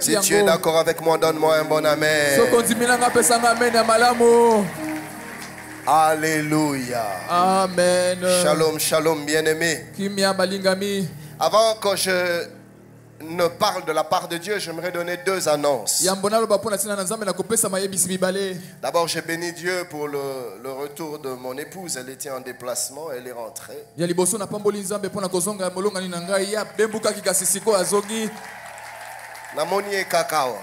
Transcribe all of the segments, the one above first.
Si tu es d'accord avec moi, donne-moi un bon amen. Alléluia. Amen. Shalom, shalom, bien-aimé. Avant que je ne parle de la part de Dieu, j'aimerais donner deux annonces. D'abord, j'ai béni Dieu pour le retour de mon épouse. Elle était en déplacement, elle est rentrée. Namoni kakao.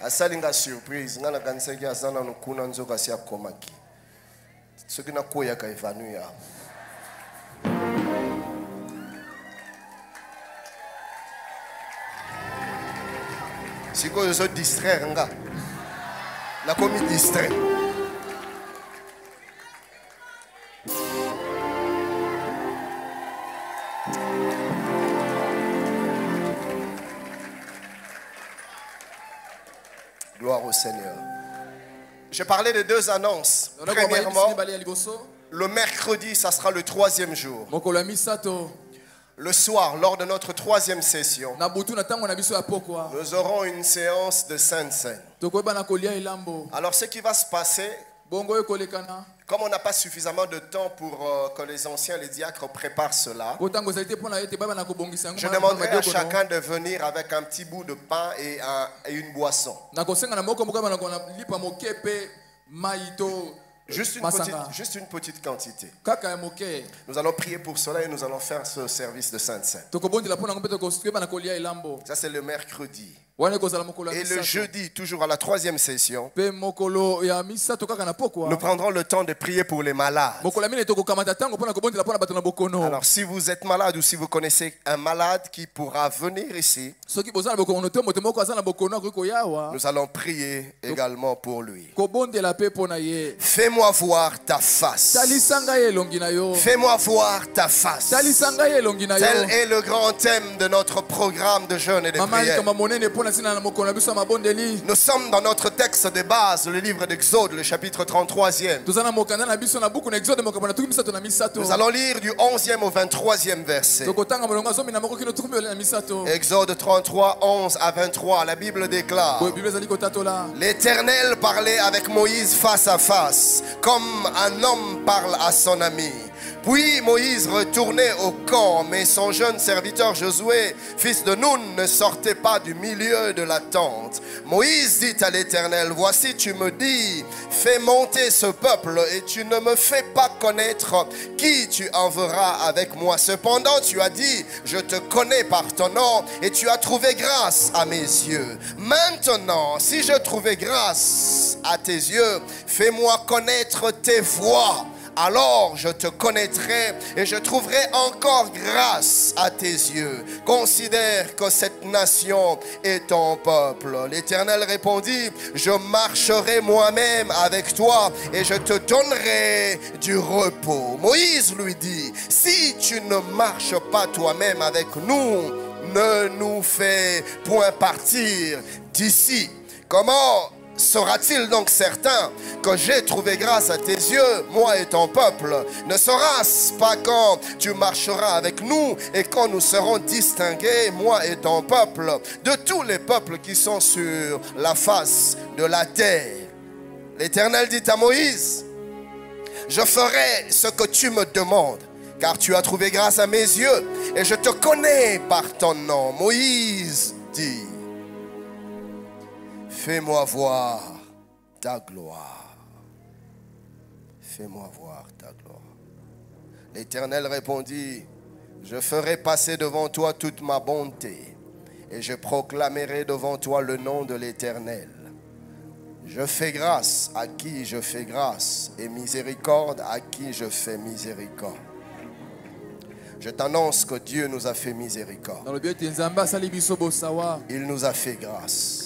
Asalinga surprise. Ngana kanseki asana nukuna nzoka siya komaki. Soki na koya ka evanuya. Siko yoso distraire nga. Na komi distrait. Gloire au Seigneur. Je parlais de deux annonces. Premièrement, le mercredi, ça sera le 3e jour. Le soir, lors de notre 3e session, nous aurons une séance de Sainte Seine. Alors, ce qui va se passer, comme on n'a pas suffisamment de temps pour que les anciens, les diacres préparent cela, je demanderai à chacun de venir avec un petit bout de pain et une boisson. Juste une petite quantité. Nous allons prier pour cela et nous allons faire ce service de Sainte Seine. Ça, c'est le mercredi. Et le jeudi, toujours à la 3e session, nous prendrons le temps de prier pour les malades. Alors, si vous êtes malade ou si vous connaissez un malade qui pourra venir ici, nous allons prier également pour lui. Fais-moi voir ta face. Fais-moi voir ta face. Tel est le grand thème de notre programme de jeûne et de prière. Nous sommes dans notre texte de base, le livre d'Exode, le chapitre 33e. Nous allons lire du 11e au 23e verset. Exode 33, 11 à 23, la Bible déclare: L'Éternel parlait avec Moïse face à face, comme un homme parle à son ami. Puis Moïse retournait au camp, mais son jeune serviteur Josué, fils de Nun, ne sortait pas du milieu de la tente. Moïse dit à l'Éternel: Voici, tu me dis, fais monter ce peuple, et tu ne me fais pas connaître qui tu enverras avec moi. Cependant, tu as dit, je te connais par ton nom, et tu as trouvé grâce à mes yeux. Maintenant, si je trouvais grâce à tes yeux, fais-moi connaître tes voies. Alors je te connaîtrai et je trouverai encore grâce à tes yeux. Considère que cette nation est ton peuple. L'Éternel répondit: Je marcherai moi-même avec toi et je te donnerai du repos. Moïse lui dit: Si tu ne marches pas toi-même avec nous, ne nous fais point partir d'ici. Comment sera-t-il donc certain que j'ai trouvé grâce à tes yeux, moi et ton peuple? Ne sera-ce pas quand tu marcheras avec nous et quand nous serons distingués, moi et ton peuple, de tous les peuples qui sont sur la face de la terre? L'Éternel dit à Moïse: Je ferai ce que tu me demandes, car tu as trouvé grâce à mes yeux et je te connais par ton nom. Moïse dit: Fais-moi voir ta gloire. Fais-moi voir ta gloire. L'Éternel répondit: Je ferai passer devant toi toute ma bonté et je proclamerai devant toi le nom de l'Éternel. Je fais grâce à qui je fais grâce et miséricorde à qui je fais miséricorde. Je t'annonce que Dieu nous a fait miséricorde. Il nous a fait grâce.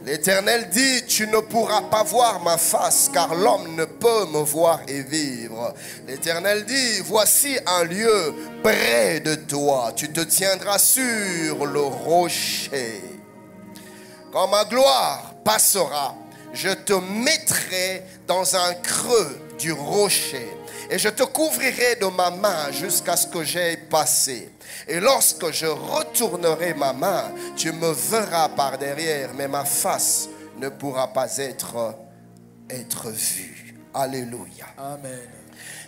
L'Éternel dit: Tu ne pourras pas voir ma face, car l'homme ne peut me voir et vivre. L'Éternel dit: Voici un lieu près de toi. Tu te tiendras sur le rocher. Quand ma gloire passera, je te mettrai dans un creux du rocher et je te couvrirai de ma main jusqu'à ce que j'aie passé. Et lorsque je retournerai ma main, tu me verras par derrière, mais ma face ne pourra pas être vue. Alléluia. Amen.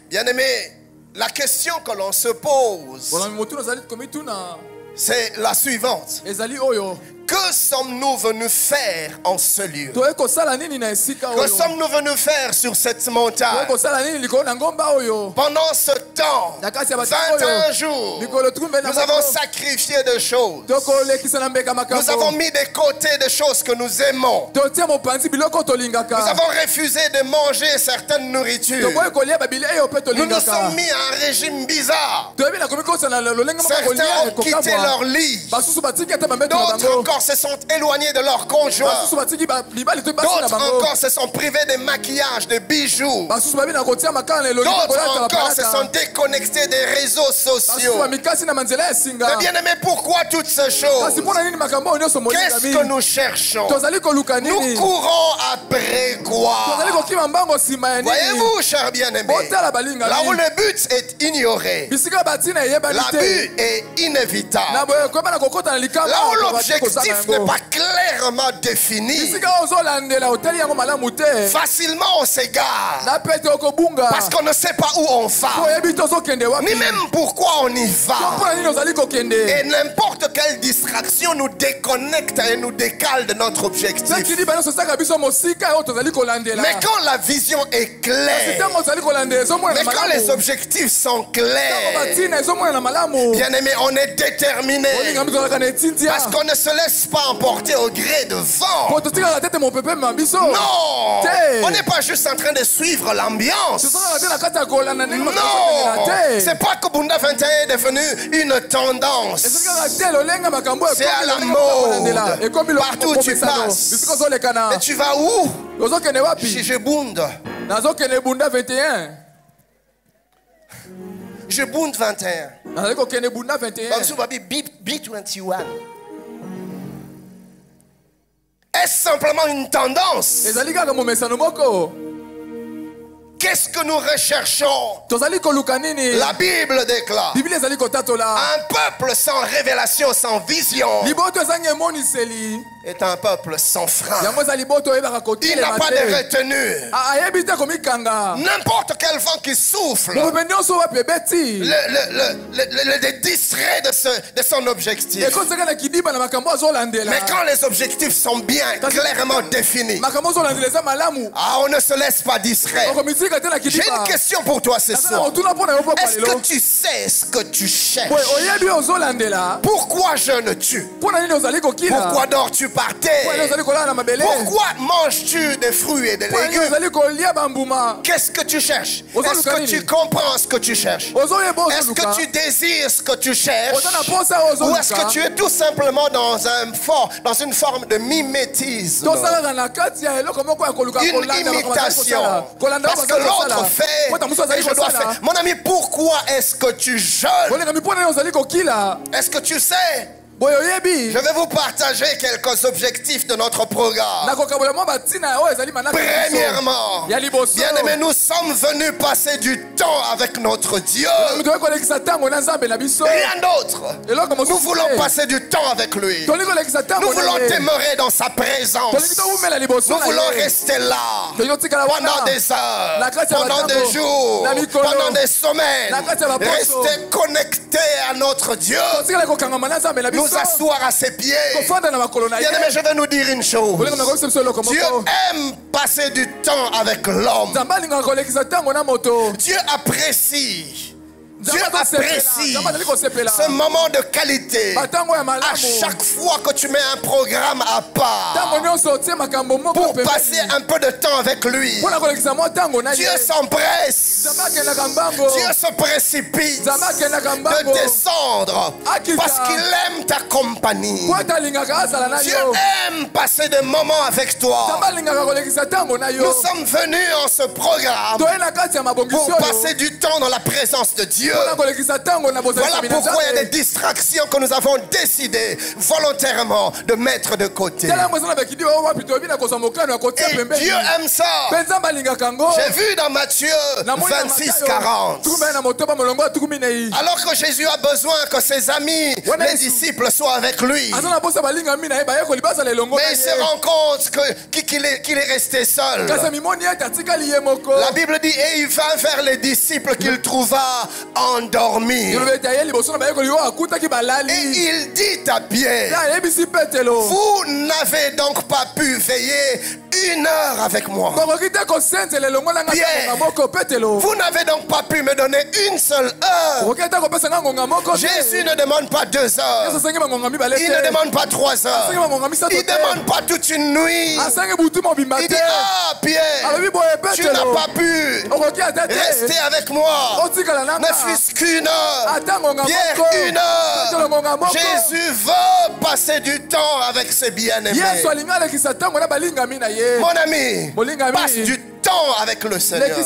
Bien-aimé, la question que l'on se pose, c'est la suivante. Que sommes-nous venus faire en ce lieu? Que sommes-nous venus faire sur cette montagne? Pendant ce temps, 21 jours, nous avons sacrifié des choses. Nous avons mis de côté des choses que nous aimons. Nous avons refusé de manger certaines nourritures. Nous nous sommes mis à un régime bizarre. Certains ont quitté leur lit. D'autres encore se sont éloignés de leur conjoint. D'autres encore se sont privés de maquillage, de bijoux. D'autres encore se sont déconnectés des réseaux sociaux. Mais bien aimé, pourquoi toutes ces choses? Qu'est-ce que nous cherchons? Nous courons après quoi? Voyez-vous, cher bien-aimé, là où le but est ignoré, la but est inévitable. Là où l'objectif n'est pas clairement défini, facilement on s'égare. Parce qu'on ne sait pas où on va, ni même pourquoi on y va. Et n'importe quelle distraction nous déconnecte et nous décale de notre objectif. Mais quand la vision est claire, mais quand les objectifs sont clairs, bien aimé, on est déterminé. Parce qu'on ne se laisse pas emporter au gré de vent. Non, on n'est pas juste en train de suivre l'ambiance. Non, c'est pas que Bunda 21 est devenu une tendance. C'est à la mode. Partout où tu passes. Et tu vas où? Je bunde. Je bunde 21. B21. Est-ce simplement une tendance? Qu'est-ce que nous recherchons? La Bible déclare: un peuple sans révélation, sans vision, est un peuple sans frein. Il n'a pas de retenue. N'importe quel vent qui souffle le distrait de son objectif. Mais quand les objectifs sont bien clairement définis, on ne se laisse pas distraire. J'ai une question pour toi ce soir. Est-ce que tu sais ce que tu cherches? Pourquoi jeûnes-tu? Pourquoi dors-tu par terre? Pourquoi manges-tu des fruits et des légumes? Qu'est-ce que tu cherches? Est-ce que tu comprends ce que tu cherches? Est-ce que tu désires ce que tu cherches? Ou est-ce que tu es tout simplement dans une forme de mimétisme? Une imitation. Parce que l'autre fait et je dois faire. Mon ami, pourquoi est-ce que tu jeûnes? Est-ce que tu sais? Je vais vous partager quelques objectifs de notre programme. Premièrement, bien aimé, nous sommes venus passer du temps avec notre Dieu. Rien d'autre. Nous voulons passer du temps avec lui. Nous voulons demeurer dans sa présence. Nous voulons rester là pendant des heures, pendant des jours, pendant des semaines. Rester connectés à notre Dieu. Nous asseoir à ses pieds. Bien aimé, je vais nous dire une chose. Dieu aime passer du temps avec l'homme. Dieu apprécie ce moment de qualité. À chaque fois que tu mets un programme à part pour passer un peu de temps avec lui, Dieu s'empresse. Dieu se précipite de descendre parce qu'il aime ta compagnie. Dieu aime passer des moments avec toi. Nous sommes venus en ce programme pour passer du temps dans la présence de Dieu. Voilà pourquoi il y a des distractions que nous avons décidé volontairement de mettre de côté. Et Dieu aime ça. J'ai vu dans Matthieu 26:40. Alors que Jésus a besoin que ses amis, les disciples, soient avec lui. Mais il se rend compte qu'il est resté seul. La Bible dit, et il va vers les disciples qu'il trouva endormis. Et il dit à Pierre, vous n'avez donc pas pu veiller 1 heure avec moi. Pierre, vous n'avez donc pas pu me donner 1 seule heure. Jésus ne demande pas 2 heures. Il ne demande pas 3 heures. Il ne demande pas toute une nuit. Il dit, ah Pierre, tu n'as pas pu rester avec moi, ne fût-ce qu'1 heure. Pierre, 1 heure. Jésus veut passer du temps avec ses bien-aimés. Mon ami, passe du temps avec le Seigneur.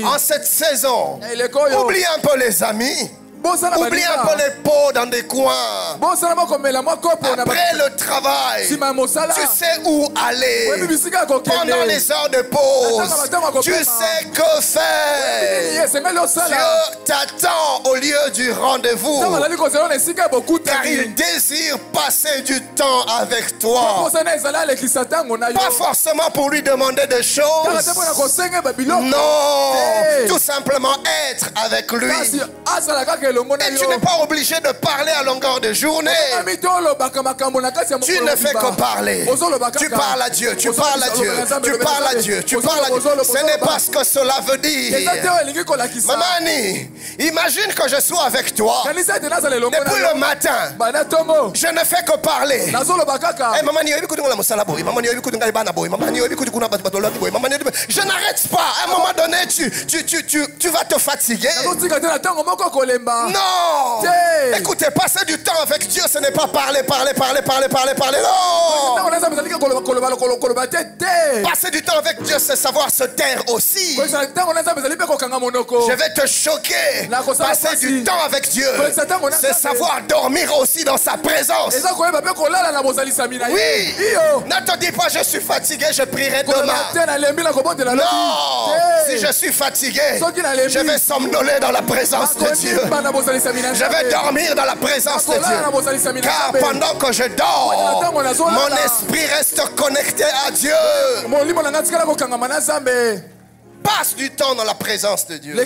En cette saison, oublie un peu les amis. Oublie un peu les pots dans des coins. Après le travail, tu sais où aller. Pendant les heures de pause, tu sais que faire. Dieu t'attend au lieu du rendez-vous, car il désire passer du temps avec toi. Pas forcément pour lui demander des choses. Non, tout simplement être avec lui. Et tu n'es pas obligé de parler à longueur de journée. Tu ne fais que parler. Tu parles à Dieu, tu parles à Dieu, tu parles à Dieu, tu parles à Dieu. Ce n'est pas ce que cela veut dire. Mamani, imagine que je sois avec toi depuis le matin. Je ne fais que parler. Je n'arrête pas. À un moment donné, tu vas te fatiguer. Non! Écoutez, passer du temps avec Dieu, ce n'est pas parler. Non! Passer du temps avec Dieu, c'est savoir se taire aussi. Je vais te choquer. Passer du temps avec Dieu, c'est savoir dormir aussi dans sa présence. Oui! Ne te dis pas, je suis fatigué, je prierai demain. Non! Si je suis fatigué, je vais somnoler dans la présence de Dieu. Je vais dormir dans la présence de Dieu. Car pendant que je dors, mon esprit reste connecté à Dieu. Passe du temps dans la présence de Dieu. Ne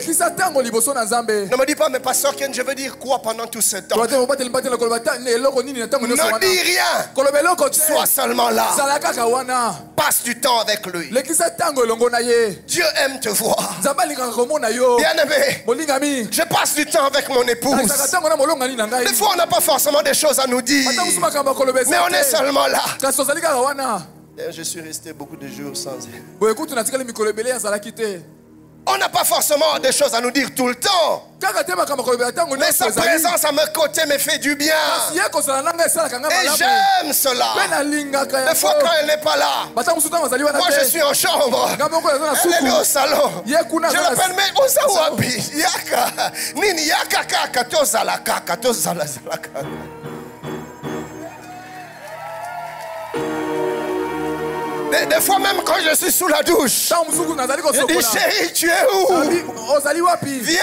me dis pas, mais pasteur Ken, je veux dire quoi pendant tout ce temps? Ne dis rien. Sois seulement là. Passe du temps avec lui. Dieu aime te voir. Bien-aimé, je passe du temps avec mon épouse. Des fois, on n'a pas forcément des choses à nous dire, mais on est seulement là. Je suis resté beaucoup de jours sans elle. On n'a pas forcément des choses à nous dire tout le temps, mais sa présence à mes côtés me fait du bien. Et j'aime cela. Des fois quand elle n'est pas là, moi je suis en chambre, elle est au salon. Je l'appelle, mais Osawabi Yaka Nini Yaka Kaka Tozala Kaka Tozala Kaka. Des fois même quand je suis sous la douche, je dis chérie, tu es où? Viens.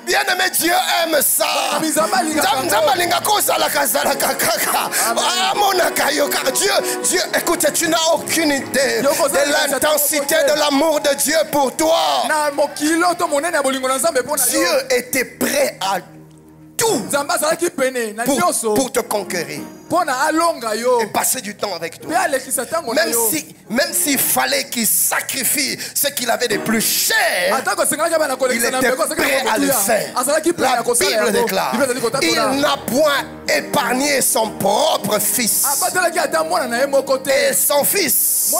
Bien-aimé, Dieu aime ça. Dieu, écoute, tu n'as aucune idée de l'intensité de l'amour de Dieu pour toi. Dieu était prêt à tout pour te conquérir et passer du temps avec toi. Même s'il fallait qu'il sacrifie ce qu'il avait de plus cher, il était prêt à le faire. La Bible déclare, il n'a point épargné son propre fils, et son fils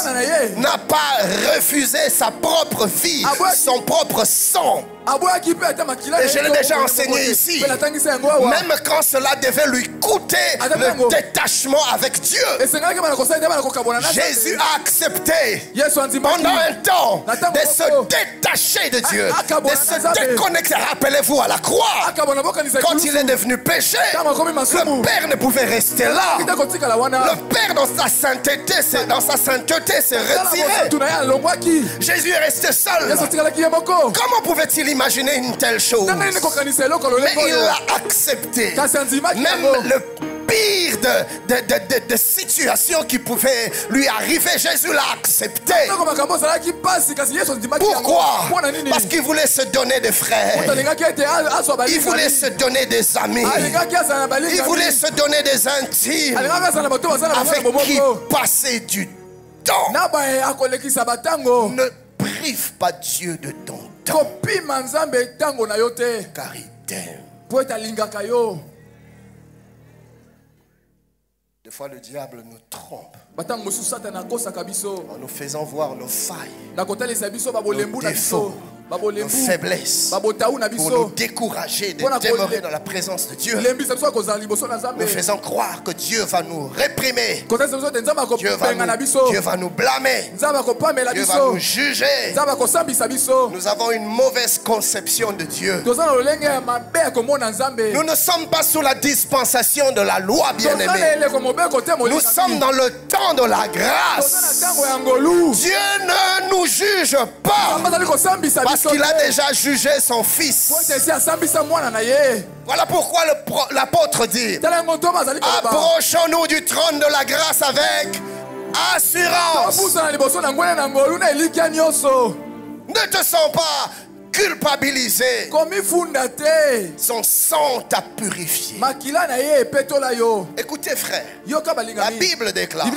n'a pas refusé sa propre vie, son propre sang. Et je l'ai déjà enseigné ici. Même quand cela devait lui coûter le détachement avec Dieu, Jésus a accepté pendant un temps de se détacher de Dieu, de se déconnecter. Rappelez-vous à la croix, quand il est devenu péché, le Père ne pouvait rester là. Le Père dans sa sainteté s'est retiré. Jésus est resté seul. Comment pouvait-il imaginer une telle chose? Mais il l'a accepté. Même le pire de situations qui pouvaient lui arriver, Jésus l'a accepté. Pourquoi? Parce qu'il voulait se donner des frères. Il voulait se donner des amis. Il voulait se donner des intimes avec qui passer du temps. Ne prive pas Dieu de ton temps, car il t'aime. Des fois, le diable nous trompe en nous faisant voir nos failles, nos défauts, nos faiblesses, pour nous décourager de demeurer dans la présence de Dieu. Nous faisons croire que Dieu va nous réprimer, Dieu va nous blâmer, Dieu va nous juger. Nous avons une mauvaise conception de Dieu. Nous ne sommes pas sous la dispensation de la loi, bien-aimés. Nous sommes dans le temps de la grâce. Dieu ne nous juge pas parce qu'il a déjà jugé son fils. Voilà pourquoi l'apôtre dit: approchons-nous du trône de la grâce avec assurance. Ne te sens pas culpabilisé. Son sang t'a purifié. Écoutez, frère, la Bible déclare: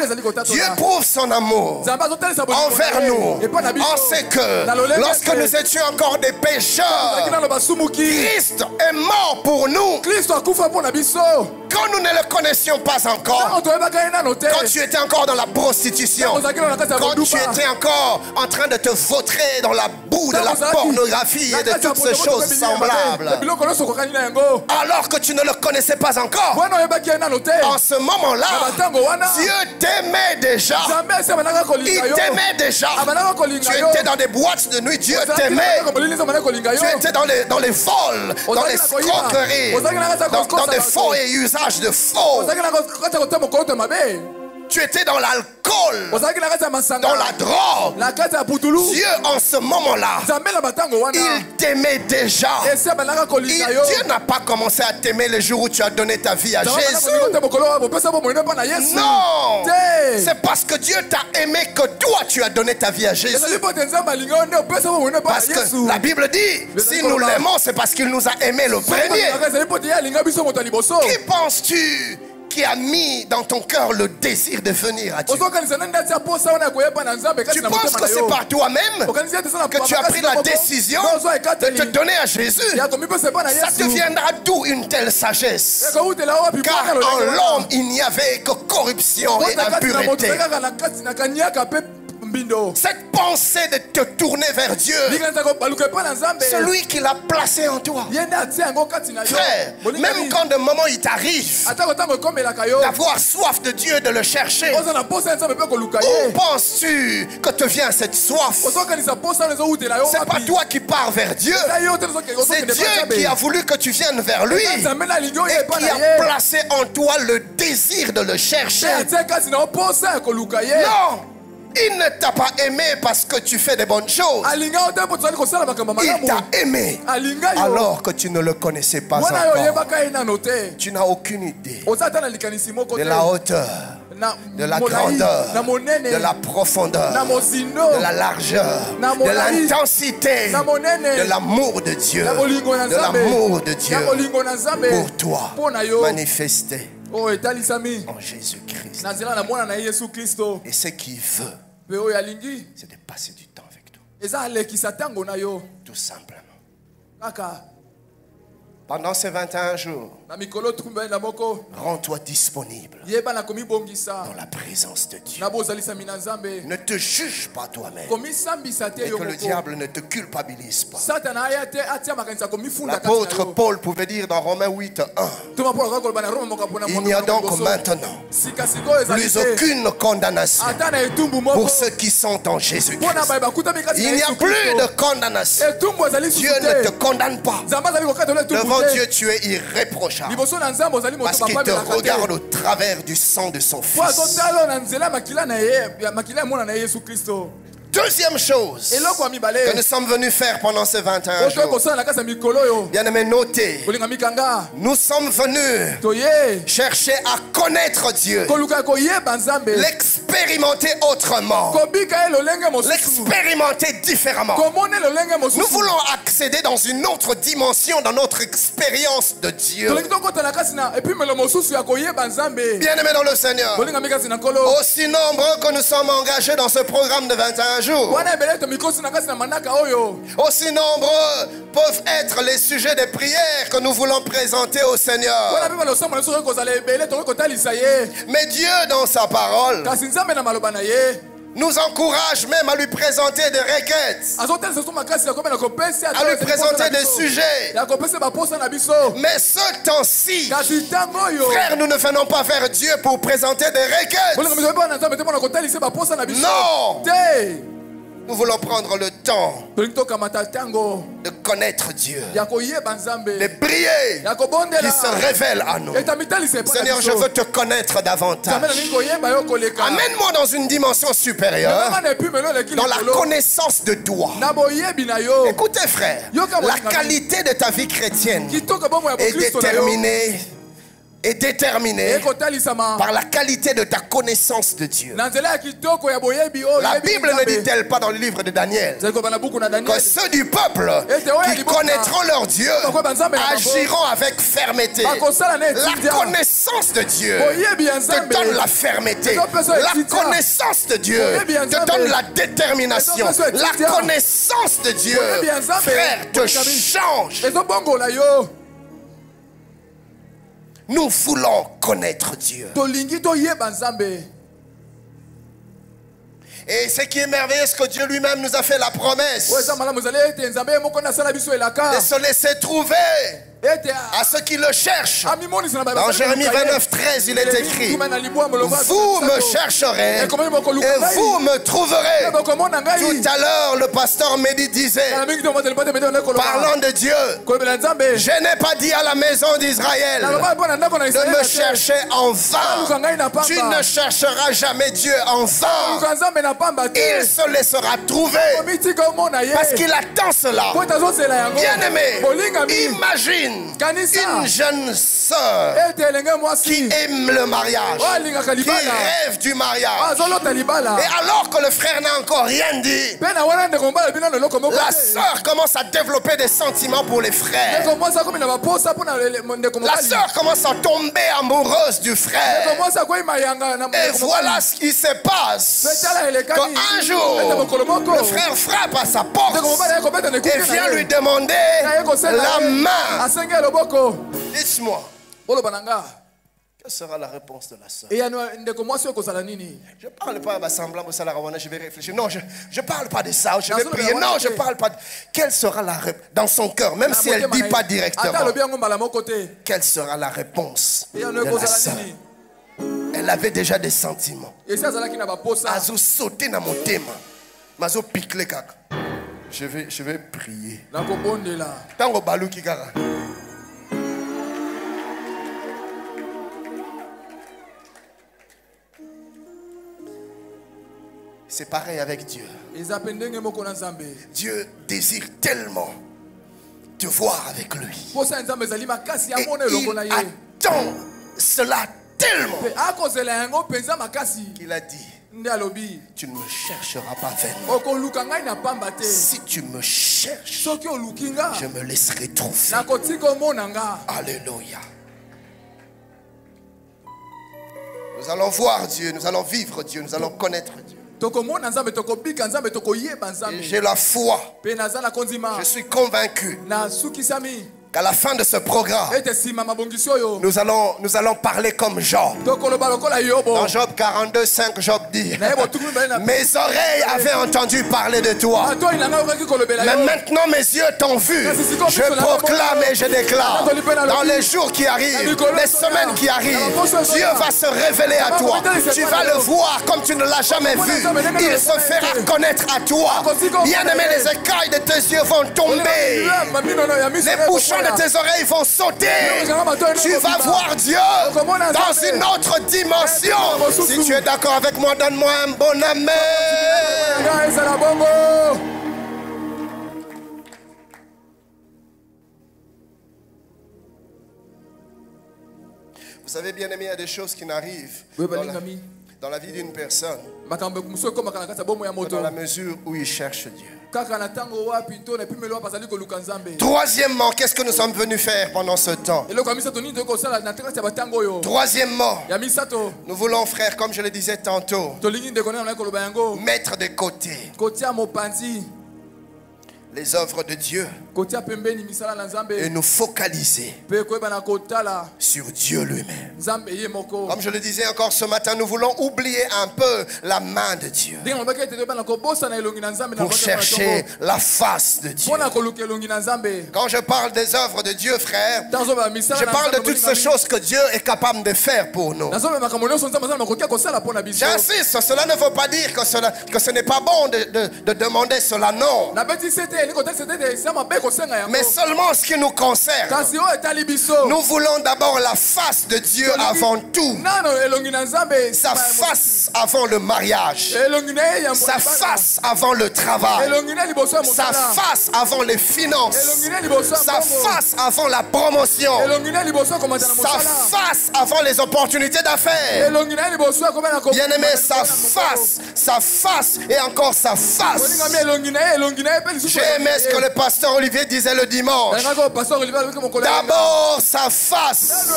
Dieu prouve son amour envers nous en ce que lorsque nous étions encore des pécheurs, Christ est mort pour nous. Quand nous ne le connaissions pas encore, quand tu étais encore dans la prostitution, quand tu étais encore en train de te vautrer dans la boue de la pornographie et de toutes ces choses semblables, alors que tu ne le connaissais pas encore, en ce moment-là, Dieu t'aimait déjà. Il t'aimait déjà. Tu étais dans des boîtes de nuit, Dieu t'aimait. Tu étais dans les vols, dans les escroqueries, dans des faux et usages de faux. Tu étais dans l'alcool, dans la drogue. Dieu, en ce moment-là, il t'aimait déjà. Dieu n'a pas commencé à t'aimer le jour où tu as donné ta vie à Jésus. Non, c'est parce que Dieu t'a aimé que toi tu as donné ta vie à Jésus. Parce que la Bible dit, si nous l'aimons, c'est parce qu'il nous a aimés le premier. Qui penses-tu qui a mis dans ton cœur le désir de venir à Dieu? Tu penses que c'est par toi-même que tu as pris la décision de te donner à Jésus? Ça te viendra d'où une telle sagesse? Car en l'homme il n'y avait que corruption et impureté. Cette pensée de te tourner vers Dieu, celui qui l'a placé en toi. Frère, même quand de moment il t'arrive d'avoir soif de Dieu, de le chercher, où penses-tu que te vient cette soif? C'est pas toi qui pars vers Dieu, c'est Dieu qui a voulu que tu viennes vers lui et qui a placé en toi le désir de le chercher. Non, il ne t'a pas aimé parce que tu fais des bonnes choses. Il t'a aimé alors que tu ne le connaissais pas encore. Tu n'as aucune idée de la hauteur, de la grandeur, de la profondeur, de la largeur, de l'intensité, de l'amour de Dieu, de l'amour de Dieu pour toi manifesté en Jésus-Christ. Et ce qu'il veut, c'est de passer du temps avec toi. Tout simplement. Pendant ces 21 jours, rends-toi disponible dans la présence de Dieu. Ne te juge pas toi-même et que le diable ne te culpabilise pas. L'apôtre Paul pouvait dire dans Romains 8, 1, il n'y a donc maintenant plus aucune condamnation pour ceux qui sont en Jésus-Christ. Il n'y a plus de condamnation. Dieu ne te condamne pas. Devant Dieu, tu es irréprochable parce qu'il te regarde au travers du sang de son Fils. Deuxième chose que nous sommes venus faire pendant ces 21 jours, bien aimé, notez, nous sommes venus chercher à connaître Dieu, l'expérimenter autrement, l'expérimenter différemment. Nous voulons accéder dans une autre dimension dans notre expérience de Dieu. Bien aimé dans le Seigneur, aussi nombreux que nous sommes engagés dans ce programme de 21 jours, aussi nombreux peuvent être les sujets de prière que nous voulons présenter au Seigneur. Mais Dieu, dans sa parole, nous encourage même à lui présenter des requêtes, à lui présenter des sujets. Mais ce temps-ci, frère, nous ne venons pas vers Dieu pour présenter des requêtes. Non! Nous voulons prendre le temps de connaître Dieu, de prier, qu'il se révèle à nous. Seigneur, je veux te connaître davantage. Amène-moi dans une dimension supérieure, dans la connaissance de toi. Écoutez, frère, la qualité de ta vie chrétienne est déterminée par la qualité de ta connaissance de Dieu. La Bible ne dit-elle pas dans le livre de Daniel que ceux du peuple qui connaîtront leur Dieu agiront avec fermeté? La connaissance de Dieu te donne la fermeté. La connaissance de Dieu te donne la détermination. La connaissance de Dieu, frère, te change. Nous voulons connaître Dieu. Et ce qui est merveilleux, c'est que Dieu lui-même nous a fait la promesse de se laisser trouver à ceux qui le cherchent. Dans Jérémie 29, 13, il est écrit: vous me chercherez et vous me trouverez. Tout à l'heure, le pasteur Mehdi disait, parlant de Dieu, je n'ai pas dit à la maison d'Israël de me chercher en vain. Tu ne chercheras jamais Dieu en vain. Il se laissera trouver parce qu'il attend cela. Bien aimé, imagine une jeune sœur qui aime le mariage, qui rêve du mariage, et alors que le frère n'a encore rien dit, la sœur commence à développer des sentiments pour les frères. La sœur commence à tomber amoureuse du frère. Et voilà ce qui se passe. Qu'un jour, le frère frappe à sa porte et vient lui demander la main. Dites-moi, quelle sera la réponse de la sœur? Je ne parle pas d'assemblement, je vais réfléchir. Non, je ne parle pas de ça, je vais prier. Non, je ne parle pas de... Quelle sera la réponse dans son cœur, même si elle ne dit pas directement? Quelle sera la réponse de la sœur? Elle avait déjà des sentiments. Azo sauté dans mon thème. Mazo piqué kaka. Je vais prier. Tango balou kikara. C'est pareil avec Dieu. Dieu désire tellement te voir avec lui. Et il attend cela tellement qu'il a dit: tu ne me chercheras pas vainement. Si tu me cherches, je me laisserai trouver. Alléluia. Nous allons voir Dieu, nous allons vivre Dieu, nous allons connaître Dieu. Et j'ai la foi. Je suis convaincu qu'à la fin de ce programme, nous allons parler comme Job. Dans Job 42, 5, Job dit: mes oreilles avaient entendu parler de toi, mais maintenant mes yeux t'ont vu. Je proclame et je déclare, dans les jours qui arrivent, les semaines qui arrivent, Dieu va se révéler à toi. Tu vas le voir comme tu ne l'as jamais vu. Il se fera connaître à toi. Bien-aimé, les écailles de tes yeux vont tomber. Les bouchons de tes oreilles vont sauter. Tu vas voir Dieu dans une autre dimension. Si tu es d'accord avec moi, donne-moi un bon amen. Vous savez, bien aimé, il y a des choses qui n'arrivent dans la vie d'une personne dans la mesure où il cherche Dieu. Troisièmement, qu'est-ce que nous sommes venus faire pendant ce temps? Troisièmement, nous voulons, frère, comme je le disais tantôt, mettre de côté les œuvres de Dieu et nous focaliser sur Dieu lui-même. Comme je le disais encore ce matin, nous voulons oublier un peu la main de Dieu pour chercher la face de Dieu. Quand je parle des œuvres de Dieu, frère, je parle de toutes ces choses que Dieu est capable de faire pour nous. J'insiste, cela ne veut pas dire que ce n'est pas bon de demander cela, non. Mais seulement ce qui nous concerne, nous voulons d'abord la face de Dieu avant tout. Sa face avant le mariage, sa face avant le travail, sa face avant les finances, sa face avant la promotion, sa face avant les opportunités d'affaires. Bien-aimé, sa face et encore sa face. J'ai aimé ce que le pasteur Olivier disait le dimanche. D'abord sa face,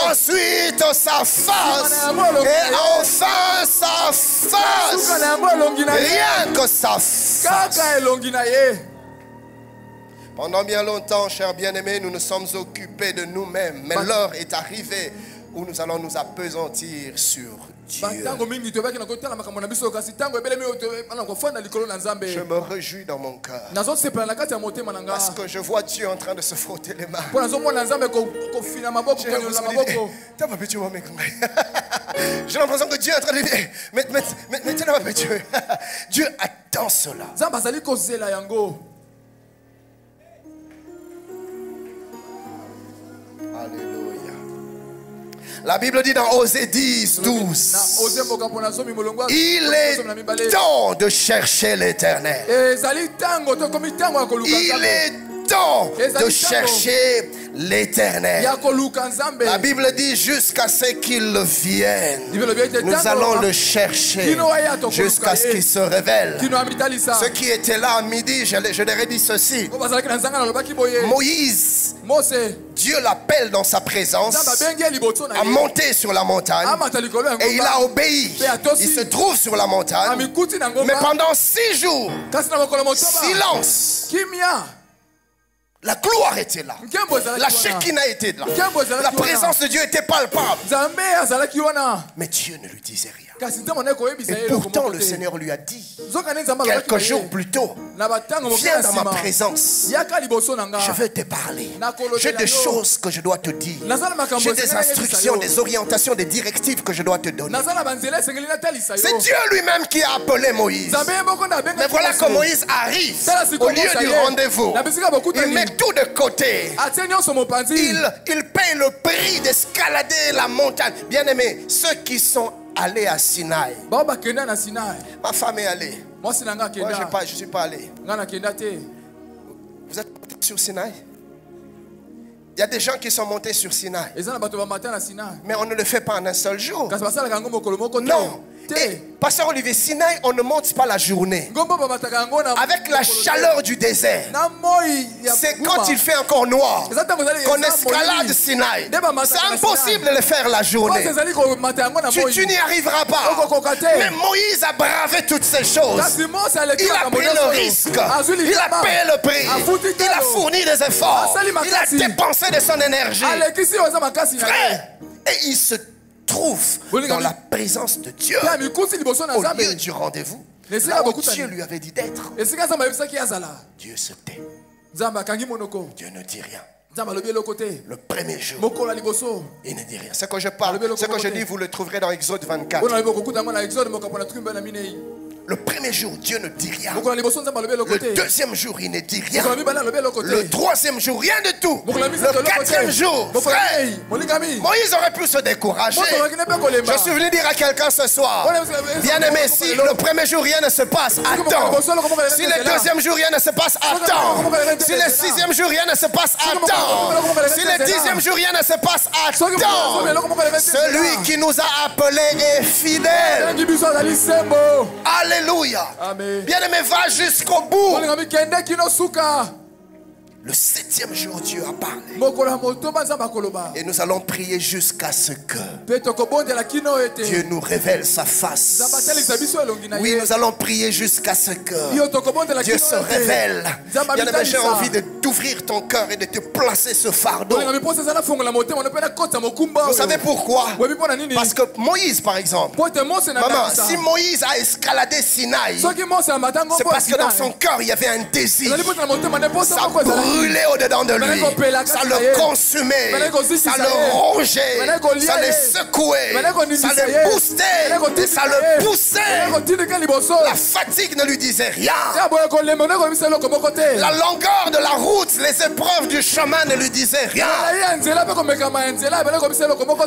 ensuite sa face, et enfin sa face. Rien que sa face. Pendant bien longtemps, chers bien-aimés, nous nous sommes occupés de nous-mêmes. Mais l'heure est arrivée où nous allons nous appesantir sur Dieu. Je me réjouis dans mon cœur parce que je vois Dieu en train de se frotter les mains. J'ai l'impression que Dieu est en train de dire: mais Dieu attend cela. Alléluia. La Bible dit dans Osée 10, 12, il est temps de chercher l'Éternel. Il est temps de chercher l'Éternel. La Bible dit jusqu'à ce qu'il vienne. Nous allons le chercher jusqu'à ce qu'il se révèle. Ceux qui étaient là à midi, je leur ai dit ceci: Moïse, Dieu l'appelle dans sa présence à monter sur la montagne et il a obéi. Il se trouve sur la montagne, mais pendant 6 jours, silence. La gloire était là. La Shekinah était là. La présence de Dieu était palpable. Mais Dieu ne lui disait rien. Et pourtant le Seigneur lui a dit quelques jours plus tôt: viens dans ma présence, je veux te parler. J'ai des choses que je dois te dire. J'ai des instructions, des orientations, des directives que je dois te donner. C'est Dieu lui-même qui a appelé Moïse. Mais voilà que Moïse arrive au lieu du rendez-vous. Il met tout de côté. Il paye le prix d'escalader la montagne. Bien aimé, ceux qui sont allés à Sinaï, ma femme est allée. Moi je ne suis pas allé. Vous êtes montés sur Sinaï? Il y a des gens qui sont montés sur Sinaï, mais on ne le fait pas en un seul jour. Non, Pasteur Olivier, Sinaï, on ne monte pas la journée. Avec la chaleur du désert, c'est quand il fait encore noir qu'on escalade Sinaï. C'est impossible de le faire la journée. Tu n'y arriveras pas. Mais Moïse a bravé toutes ces choses. Il a pris le risque. Il a payé le prix. Il a fourni des efforts. Il a dépensé de son énergie. Frère, et il se trouve dans la présence de Dieu au lieu du rendez-vous. Là où Dieu lui avait dit d'être. Dieu se tait. Dieu ne dit rien. Le premier jour, il ne dit rien. Ce que je parle, ce que je dis, vous le trouverez dans Exode 24. Le premier jour, Dieu ne dit rien. Le deuxième jour, il ne dit rien. Le troisième jour, rien de tout. Le quatrième jour, frère, Moïse aurait pu se décourager. Je suis venu dire à quelqu'un ce soir, bien aimé, si le premier jour, rien ne se passe, attends. Si le deuxième jour, rien ne se passe, attends. Si le sixième jour, rien ne se passe, attends. Si le dixième jour, rien ne se passe, attends. Celui qui nous a appelés est fidèle. Alléluia. Bien-aimé, va jusqu'au bout. Le septième jour, Dieu a parlé. Et nous allons prier jusqu'à ce que Dieu nous révèle sa face. Oui, nous allons prier jusqu'à ce que Dieu se révèle. Bien-aimé, j'ai envie d'ouvrir ton cœur et de te placer ce fardeau. Vous savez pourquoi? Parce que Moïse, par exemple, maman, si Moïse a escaladé Sinaï, c'est parce que dans son cœur, il y avait un désir. Ça brûlait au-dedans de lui. Ça le consumait. Ça le rongeait. Ça le secouait. Ça le boostait. Et ça le poussait. La fatigue ne lui disait rien. La longueur de la route, les épreuves du chemin ne lui disaient rien.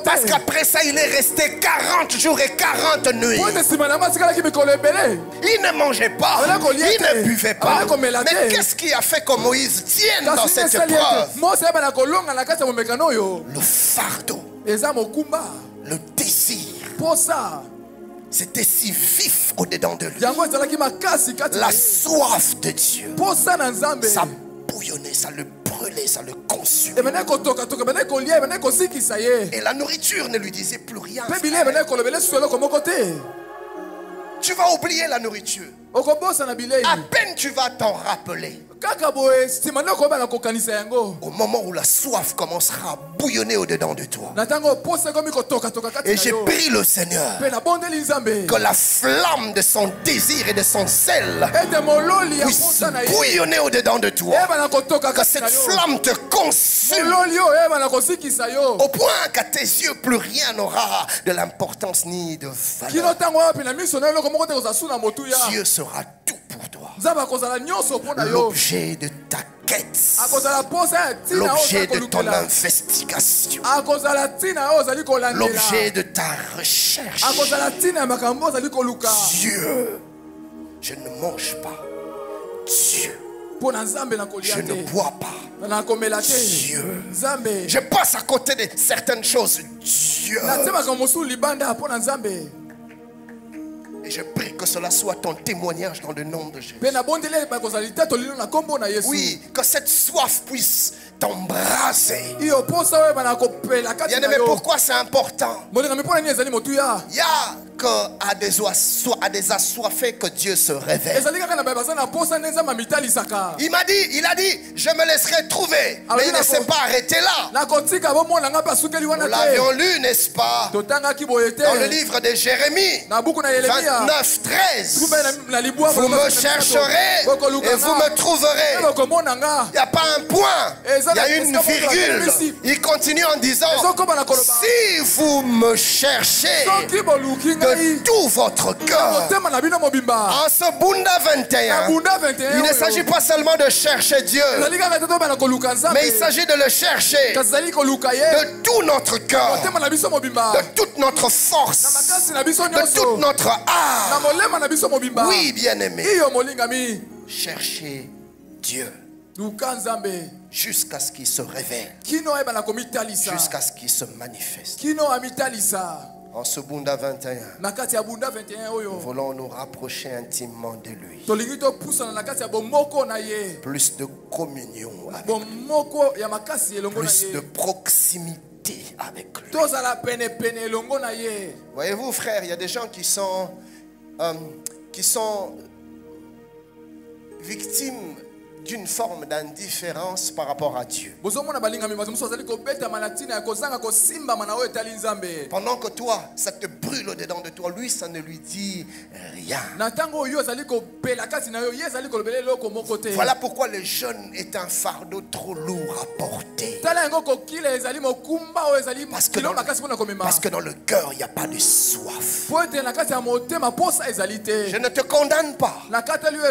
Parce qu'après ça, il est resté 40 jours et 40 nuits. Il ne mangeait pas. Il ne buvait pas. Mais qu'est-ce qui a fait que Moïse tienne dans cette épreuve? Le fardeau. Le désir. C'était si vif au-dedans de lui. La soif de Dieu. Ça bouillonnait, ça le brûlait, ça le consumait. Et la nourriture ne lui disait plus rien. Tu vas oublier la nourriture. À peine tu vas t'en rappeler. Au moment où la soif commencera à bouillonner au-dedans de toi. Et j'ai prié le Seigneur que la flamme de son désir et de son zèle puisse bouillonner au-dedans de toi. Que cette flamme te consume au point qu'à tes yeux plus rien n'aura de l'importance ni de valeur. Dieu sera tout pour toi. L'objet de ta quête, l'objet de ton investigation, l'objet de ta recherche. Dieu, je ne mange pas. Dieu, je ne bois pas. Dieu, je passe à côté de certaines choses. Dieu. Et je prie que cela soit ton témoignage dans le nom de Jésus. Oui, que cette soif puisse t'embraser. Bien-aimé, pourquoi c'est important? Il y a à des assoiffés que Dieu se révèle. Il a dit, je me laisserai trouver. Mais il ne s'est pas arrêté là. Nous l'avions lu, n'est-ce pas? Dans le livre de Jérémie 29, 13. Vous me chercherez et vous me trouverez. Il n'y a pas un point. Il y a une virgule. Il continue en disant, si vous me cherchez de tout votre cœur. En ce Bunda 21, il ne s'agit pas seulement de chercher Dieu, mais il s'agit de le chercher de tout notre cœur, de toute notre force, de toute notre âme. Oui, bien-aimé, cherchez Dieu jusqu'à ce qu'il se révèle, jusqu'à ce qu'il se manifeste. En ce Bunda 21, na kati ya Bunda 21 oyo nous voulons nous rapprocher intimement de lui. tolingi topusana na kati ya bomoko na ye Plus de communion avec bomoko ya makasi elongo na plus ye de proximité avec lui. tozala pene pene elongo na ye. Voyez-vous, frères, il y a des gens qui sont victimes d'une forme d'indifférence par rapport à Dieu. Pendant que toi, ça te brûle au-dedans de toi, lui, ça ne lui dit rien. Voilà pourquoi le jeûne est un fardeau trop lourd à porter. Parce que dans le cœur, il n'y a pas de soif. Je ne te condamne pas.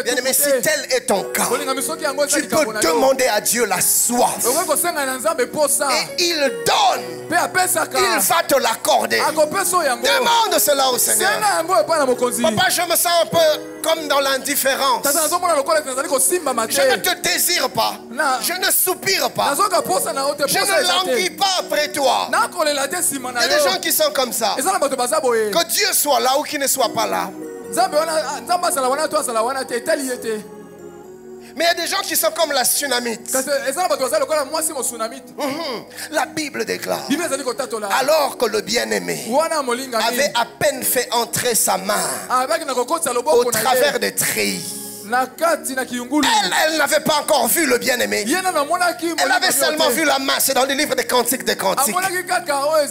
Bien aimé, si tel est ton cas, tu peux demander à Dieu la soif. Et il donne. Il va te l'accorder. Demande cela au Seigneur. Papa, je me sens un peu comme dans l'indifférence. Je ne te désire pas. Je ne soupire pas. Je ne languis pas après toi. Il y a des gens qui sont comme ça. Que Dieu soit là ou qu'il ne soit pas là. Mais il y a des gens qui sont comme la tsunamite. La Bible déclare, alors que le bien-aimé avait à peine fait entrer sa main au travers des treillis, elle n'avait pas encore vu le bien-aimé. Elle avait seulement vu la main. C'est dans le livre des Cantiques des Cantiques.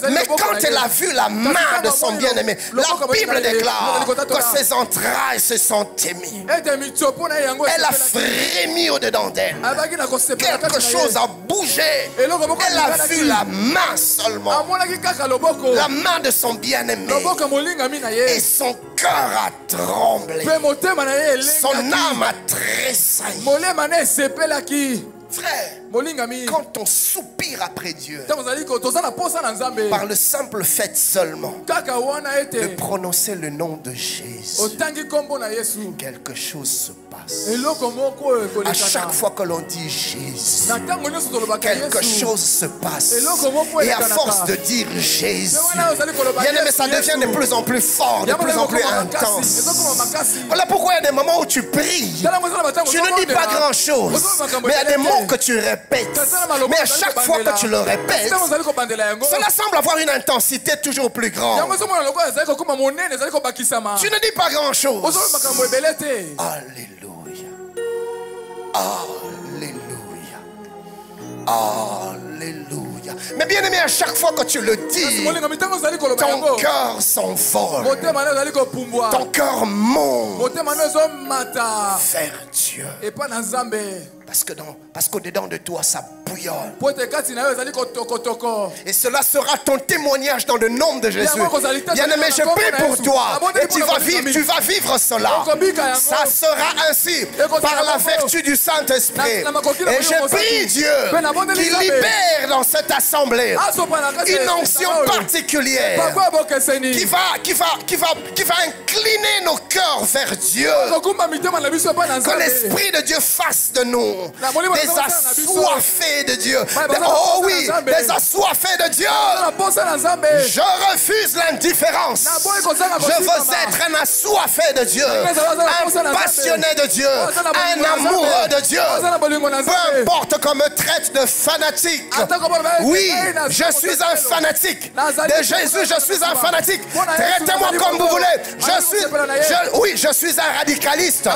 Mais quand elle a vu la main de son bien-aimé, la Bible déclare que ses entrailles se sont émises. Elle a frémi au-dedans d'elle. Quelque chose a bougé. Elle a vu la main seulement. La main de son bien-aimé. Et son cœur a tremblé. Son âme a tressailli. Frère, quand on soupire après Dieu, par le simple fait seulement de prononcer le nom de Jésus, quelque chose se passe. À chaque fois que l'on dit Jésus, quelque chose se passe. Et à force de dire Jésus, bien aimé, ça devient de plus en plus fort, de plus en plus intense. Voilà pourquoi il y a des moments où tu pries, tu ne dis pas grand chose, mais il y a des mots que tu répètes. Mais à chaque fois que tu le répètes, cela semble avoir une intensité toujours plus grande. Tu ne dis pas grand chose. Alléluia. Alléluia. Alléluia. Mais bien aimé, à chaque fois que tu le dis, ton cœur s'envole. Ton cœur monte vers Dieu. Parce qu'au-dedans de toi, ça bouillonne. Et cela sera ton témoignage dans le nom de Jésus. Bien aimé, je prie pour toi. Et tu vas vivre cela. Ça sera ainsi par la vertu du Saint-Esprit. Et je prie Dieu qu'il libère dans cette assemblée une onction particulière qui va incliner nos cœurs vers Dieu. Que l'Esprit de Dieu fasse de nous des assoiffés de Dieu. Oh oui, des assoiffés de Dieu. Je refuse l'indifférence. Je veux être un assoiffé de Dieu, un passionné de Dieu, un amoureux de Dieu. Peu importe qu'on me traite de fanatique. Oui, je suis un fanatique. De Jésus, je suis un fanatique. Traitez-moi comme vous voulez. Je suis un radicaliste.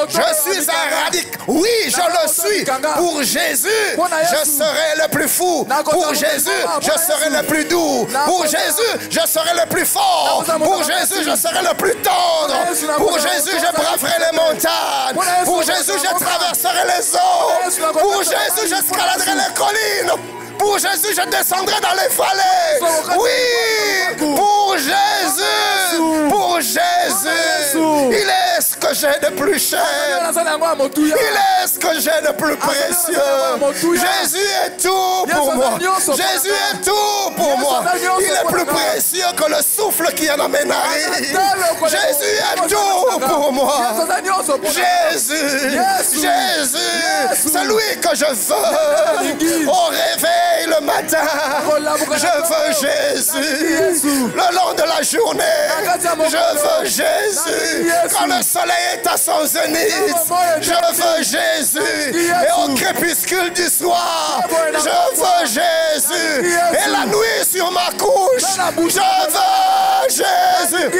Je suis un radical. Oui, je le suis. Pour Jésus, je serai le plus fou. Pour Jésus, je serai le plus doux. Pour Jésus, je serai le plus fort. Pour Jésus, je serai le plus tendre. Pour Jésus, je braverai les montagnes. Pour Jésus, je traverserai les eaux. Pour Jésus, j'escaladerai les collines. Pour Jésus, je descendrai dans les vallées. Oui, pour Jésus, pour Jésus, il est ce que j'ai de plus cher. Il est ce que j'ai de plus précieux. Jésus est tout pour moi. Jésus est tout pour moi. Il est plus précieux que le souffle qui est dans mes narines. Jésus est tout. tout pour moi. Jésus, Jésus, c'est lui que je veux. Au réveil le matin, je veux Jésus. Le long de la journée, je veux Jésus. Quand le soleil est à son zénith, je veux Jésus. Et au crépuscule du soir, je veux Jésus. Et la nuit sur ma couche, je veux Jésus.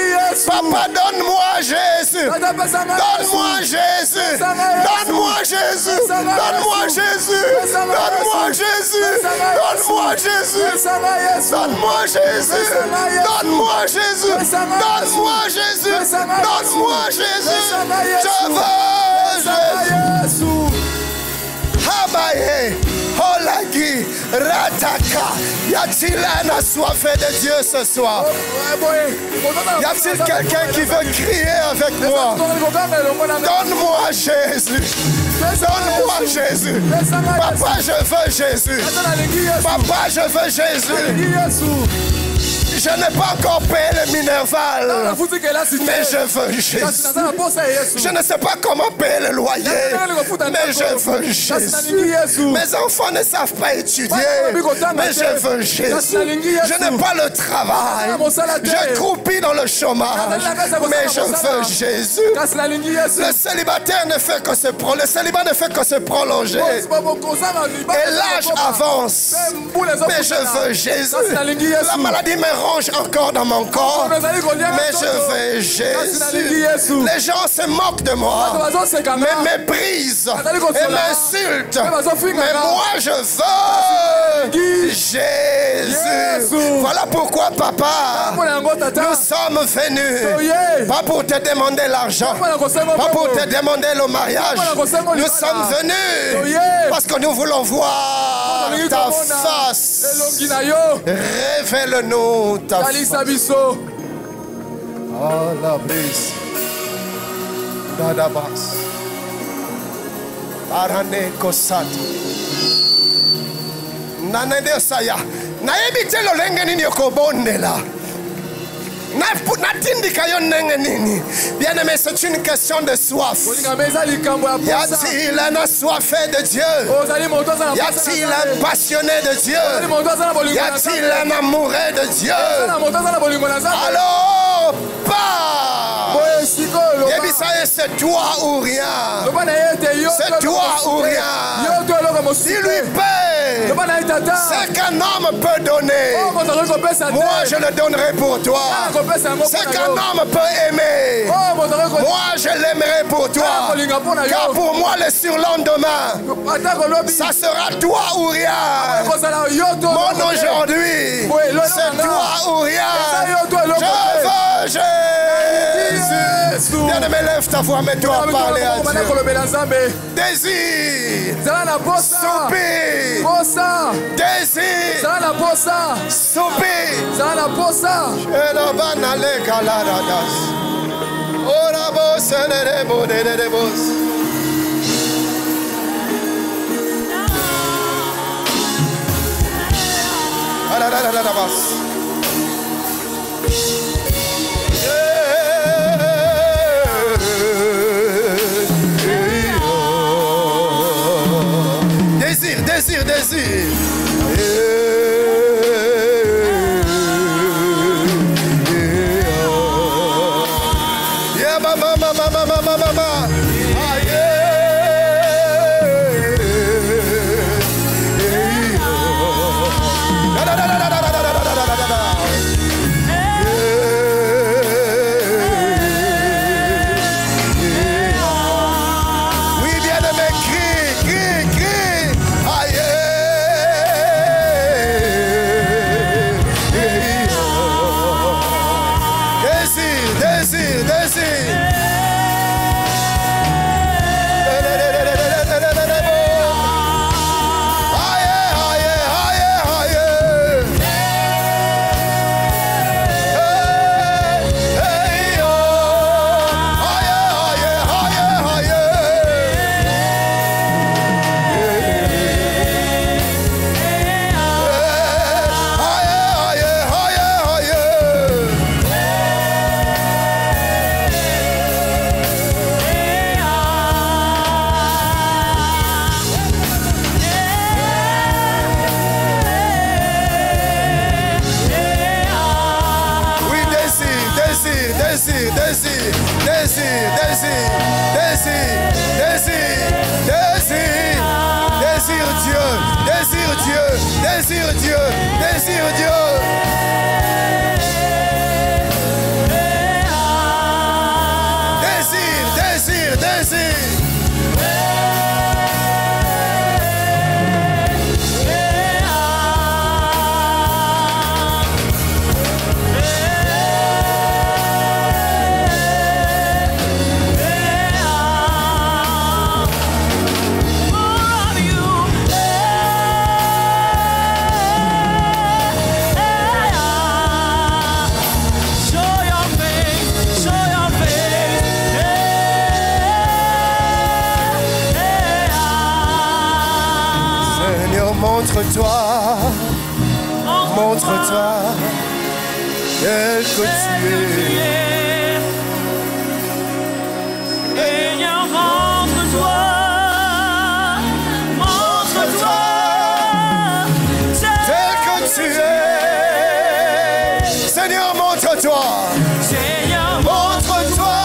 Papa, donne-moi Jésus. Donne-moi Jésus. Donne-moi Jésus. Donne-moi Jésus. Donne-moi Jésus. Donne-moi Jésus. Donne-moi Jésus. Donne-moi Jésus. Donne-moi Jésus. Donne-moi Jésus. Je veux Jésus. Habaye, Holagi, Rataka. Y a-t-il un assoiffé de Dieu ce soir? Y a-t-il quelqu'un qui veut crier avec moi? Donne-moi Jésus. Donne-moi Jésus. Papa, je veux Jésus. Papa, je veux Jésus. Je n'ai pas encore payé le Minerval, mais je veux Jésus. Je ne sais pas comment payer le loyer, mais je veux Jésus. Mes enfants ne savent pas étudier, mais je veux Jésus. Je n'ai pas le travail, je croupis dans le chômage, mais je veux Jésus. Le célibataire ne fait que se prolonger, le célibat ne fait que se prolonger. Et l'âge avance, mais je veux Jésus. La maladie me ronge encore dans mon corps, mais je veux Jésus. Les gens se moquent de moi, me méprisent et m'insultent, mais moi je veux Jésus. Voilà pourquoi, papa, nous sommes venus, pas pour te demander l'argent, pas pour te demander le mariage. Nous sommes venus parce que nous voulons voir ta face. Révèle-nous ta face. Oh la brise. Dadabas. Arane kosata. Nanende saya. Na ebite lo lenge nini okobondela. Bien-aimé, c'est une question de soif. Y a-t-il un assoiffé de Dieu? Y a-t-il un passionné de Dieu? Y a-t-il un amoureux de Dieu? Alors, pas! C'est toi ou rien. C'est toi ou rien. Dis-lui paix. C'est qu'un homme peut donner. Moi, je le donnerai pour toi. C'est qu'un homme peut aimer. Moi, je l'aimerai pour toi. Car pour moi, le surlendemain, ça sera toi ou rien. Mon aujourd'hui, c'est toi ou rien. Je veux Jésus. Bien-aimé, lève ta voix, mets-toi à parler à Dieu. Désir. Soupir. Désir. Soupir. Désir, désir, désir. Yeah, mama, mama, mama, mama, mama. Ah, yeah. Da, da, da, da, da, da, da, da, da, da, da, da. Oui, bien-aimé, crie, crie, crie. Ah, yeah. Désir, désir, désir. désir, désir, désir, désir, désir, désir Dieu, désir Dieu, désir Dieu, désir Dieu. Désir, désir, désir. Montre-toi, montre-toi, tel que tu es. Seigneur, montre-toi, montre-toi, tel que tu es. Seigneur, montre-toi. Seigneur, montre-toi,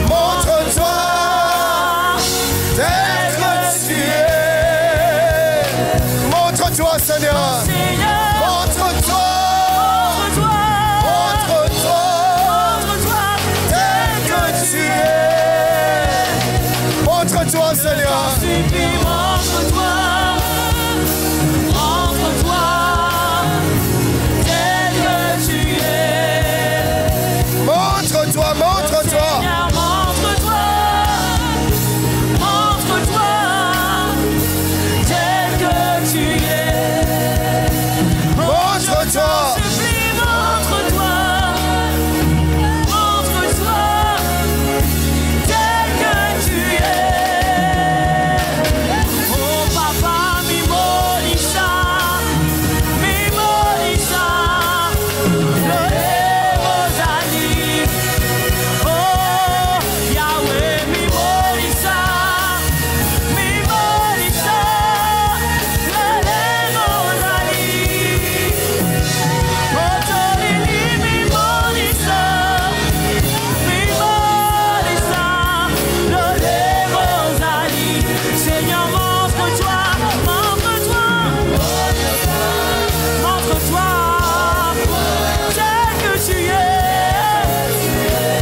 montre-toi, tel que tu es. Montre-toi, Seigneur. Montre-toi. Montre-toi. Montre-toi. Tel que tu es. Montre-toi, Seigneur. montre-toi, montre-toi, tel que tu es. Montre-toi, montre-toi. Seigneur, montre-toi, montre-toi, tel que tu es. Montre-toi. Montre-toi, montre-toi, tel que tu es. Oh papa, mi molisa, le Rosali. Oh Yahweh, mi molisa, le Rosali. Seigneur, montre-toi, montre-toi, montre-toi, tel que tu es.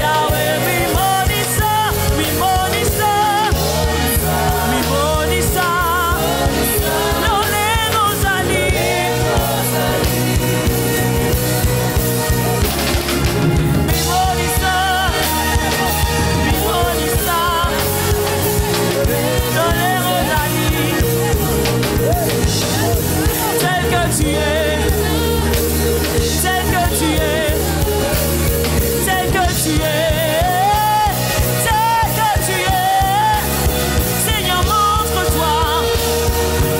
Yahweh, mi monisa, le Rosali. Tel que tu es, tel que tu es, tel que tu es, tel que tu es. Seigneur, montre-toi,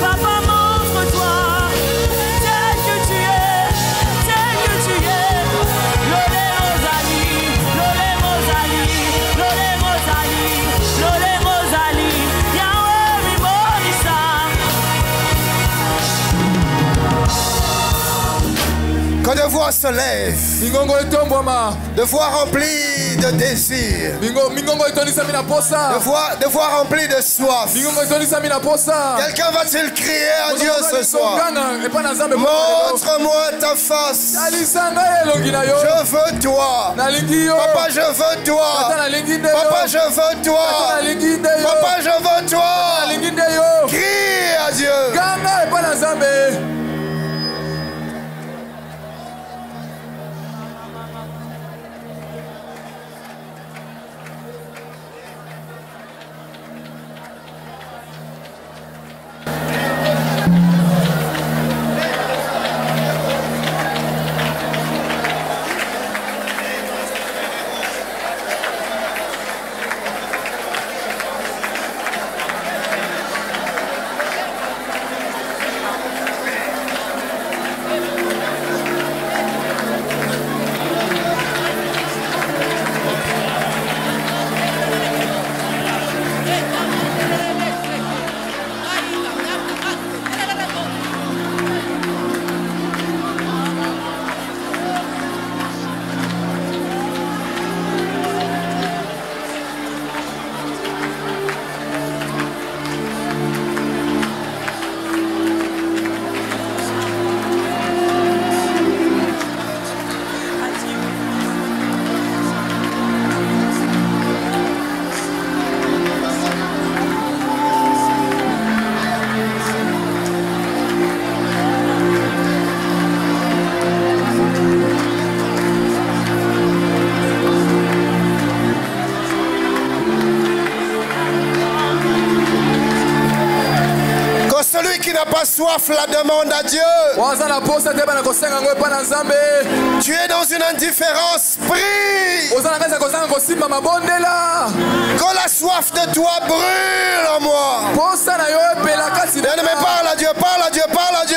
Papa, montre-toi, tel que tu es, tel que tu es. Lolé Rosali, Lolé Rosali, Lolé Rosali, Lolé Rosali. Yahweh, mi monisa. Quand de voix se lève, Mingongo etombwama. de voix remplie de désir, Mingongo etonisami na posa. de voix remplie de soif. Mingongo etonisami na posa. Quelqu'un va-t-il crier à Dieu ce soir? Montre-moi ta face. Alisanga elongi na yo. Je veux toi. Nalingi yo. Papa, je veux toi. Tata nalingi nde yo. Papa, je veux Tata toi. nalingi nde yo. Papa, je veux toi. Nalingi nde yo. Crie à Dieu. Ganga epa na Nzambe. n'as pas soif, la demande à Dieu. Tu es dans une indifférence, prie. Quand la soif de toi brûle en moi. Bien-aimé, parle à Dieu, parle à Dieu, parle à Dieu.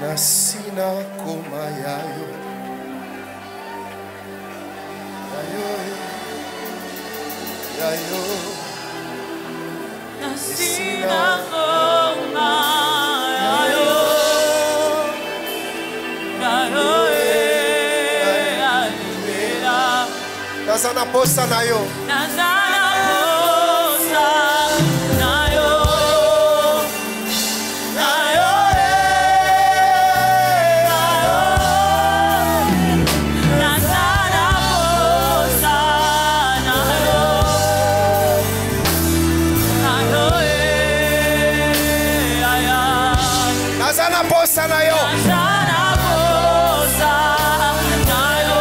Nasina kumayayo. Yayo. Nasina kumayayo. Nazana posa na yo. Nazana posa na yo. Na yo, na yo. Nazana posa na yo. Na yo, Nazana posa na yo. Nazana posa na yo.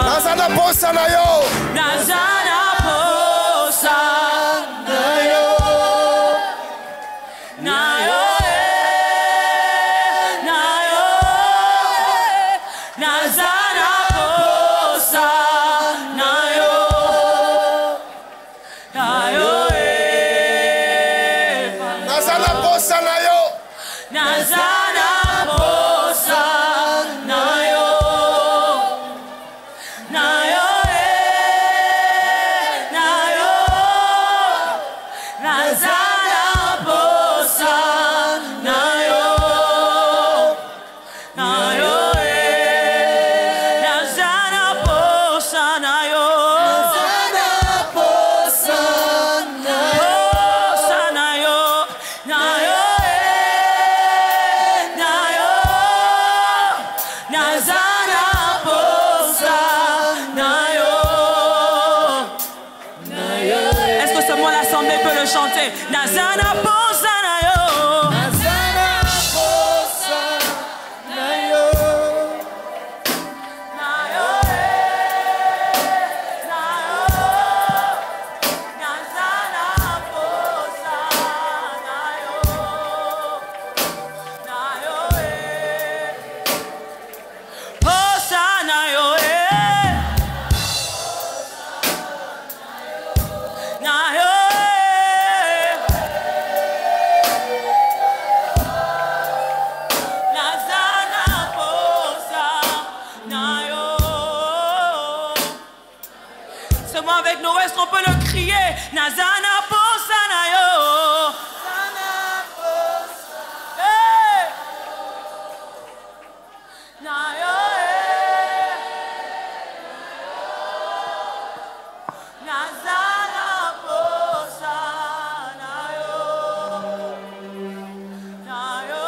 Nazana posa na yo. Nazana posa na yo. Na yo, na yo. Nazana posa na yo. Na yo, Nazana posa na yo. Nazana posa na yo. Na yo, na yo. Nazana posa na yo. Na yo, Nazana posa na yo. Nazana posa na yo. Posa na yo. Na yo, na yo. Nazana posa na yo. Est-ce que seulement l'assemblée peut le chanter? Nazana posa na yo. Nazana posa na yo. Na yo, na yo. Nazana posa na yo. Na yo, posa na yo. Na yo, Nazana posa na yo. Seulement avec nous, est-ce qu'on peut le crier? Nazana posa na yo. Hey! Na yo, Nazana posa na yo. Na yo,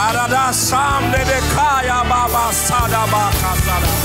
Arada sam de kaya baba sada bakasada.